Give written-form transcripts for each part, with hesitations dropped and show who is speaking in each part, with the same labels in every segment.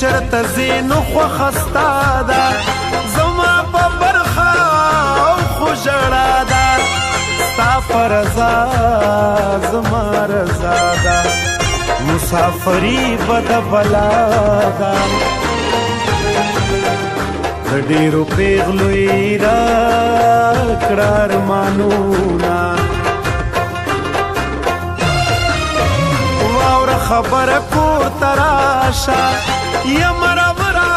Speaker 1: چرته زینو خوښه ستا ده زما په برخه او خو ژړا ده ستا په رضا زما رضا ده مسافري به د بلا ده د ډېرو پیغلو یې راکړه ارمانونه واوره خبره کور ته راشه یم ربره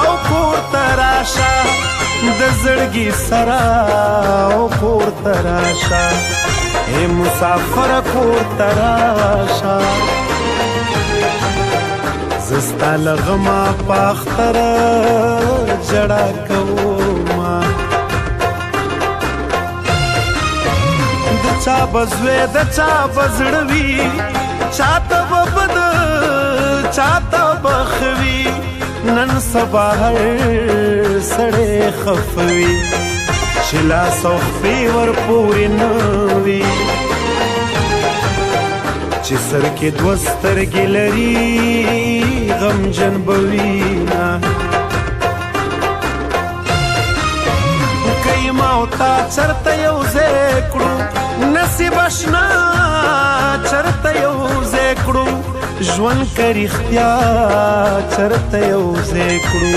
Speaker 1: او کور ته راشه د زړګي سره او کور ته راشه ای مسافره کور ته راشه زه ستا له غمه په اختره ژړا کومه د چا به زوی د چا به زړه وي چاته به بد چاته بخوي نن سبا هر سړی خفوي چې لاس او خفې ورپورې نه وي چې سر کې دوه سترګې لري غمجن به وینه که ما او تا چرته یو ځای کړو نصیب اشنا چرته یو ځای کړو ژوند که رښتیا چرته یو ځای کړو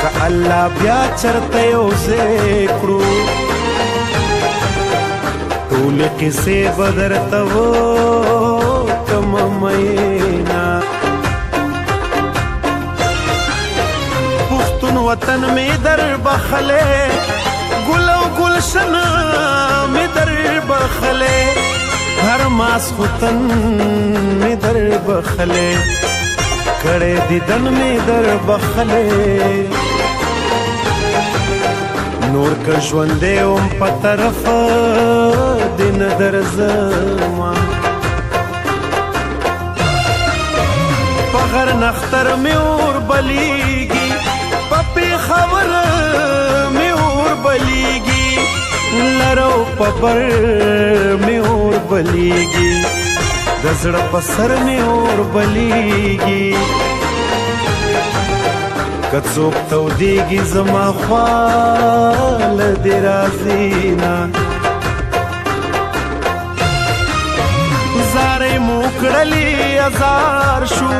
Speaker 1: که الله بیا چرته یو ځای کړو ټولې قصې به درته وکړمه میینه پښتون وطن مې در بخلی ګل او ګلشن مې در بخلی هر ماسخوتن می در بخلی کڑے دیدن می در بخلی نور که ژوندی ام په طرف دین درځما په غر نختر می اور بلیږي په پېښور می اور بلیږي لرو په بر می اور بلیږي د زړه په سر می اور بلیږي که څوک تودېږي زما خواله دې راځي نه زارۍ مو کړلې ازار شو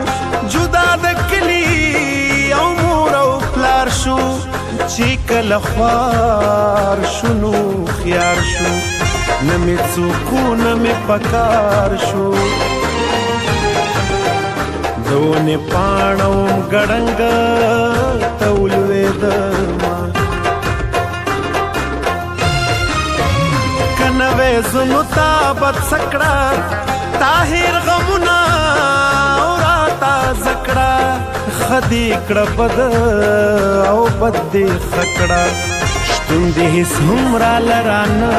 Speaker 1: جدا د کلي او مور او پلار شو چې کله خوار شو نو خیار شو نه مې څوک نه مې پکار شو د ونې پاڼه وم ګړنګه ته ولوېدمه که نوې زنو تا بد څه کړه طاهر غمونه او راتازه کړه ښه دې کړه بد او بد دې ښه کړه شتون دې هېڅ هم راله رانه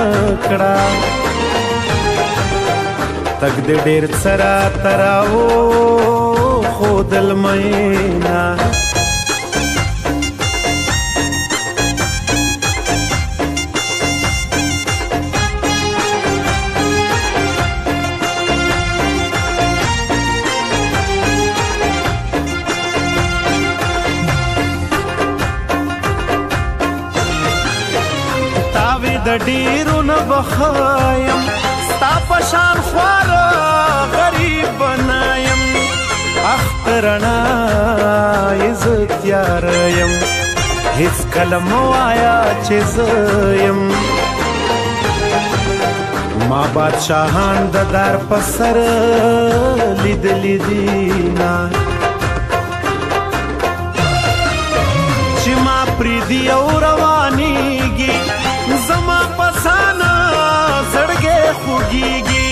Speaker 1: کړه تګ دې ډېر څه راته راوښودل میینه د ډېرو نه بخایم ستا په شان خواره غریب نه یم اخته رڼا یې زه تیاره یم هېڅکله مه وایه چې زه یم ما بادشاهان د دار په سر لیدلي دي نه چې ما پرېږدي او روانېږي زما پسانه زړګی خوږېږي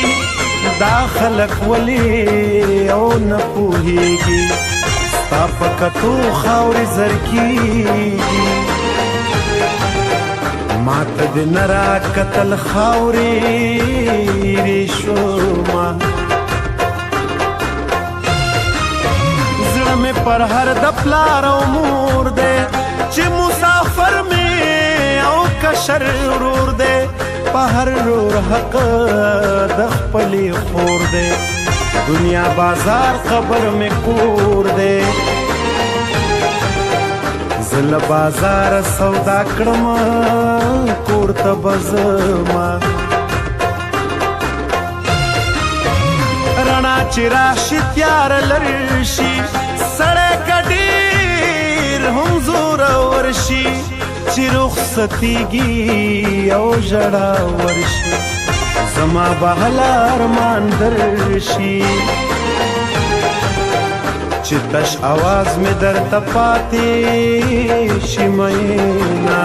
Speaker 1: دا خلک ولې او نه پوهېږي ستا په کتو خاورې زرکیږي ماته دې نه راکتل خاورې ریشومه زړه مې پر هر د پلار او مور دی چې مسافر مې او کشر ورور دی په هر رور حق د خپلې خور دی دنیا بازار خبر مې کور دی زه له بازار سودا کړم کور ته به زما رڼا چې راشي تیاره لرې شي سړی که ډېر هم زورور شي چې رخصتېږي او ژړا ورشي زما به هله ارمان درشي چې تش اواز مې درته پاتې شي مینا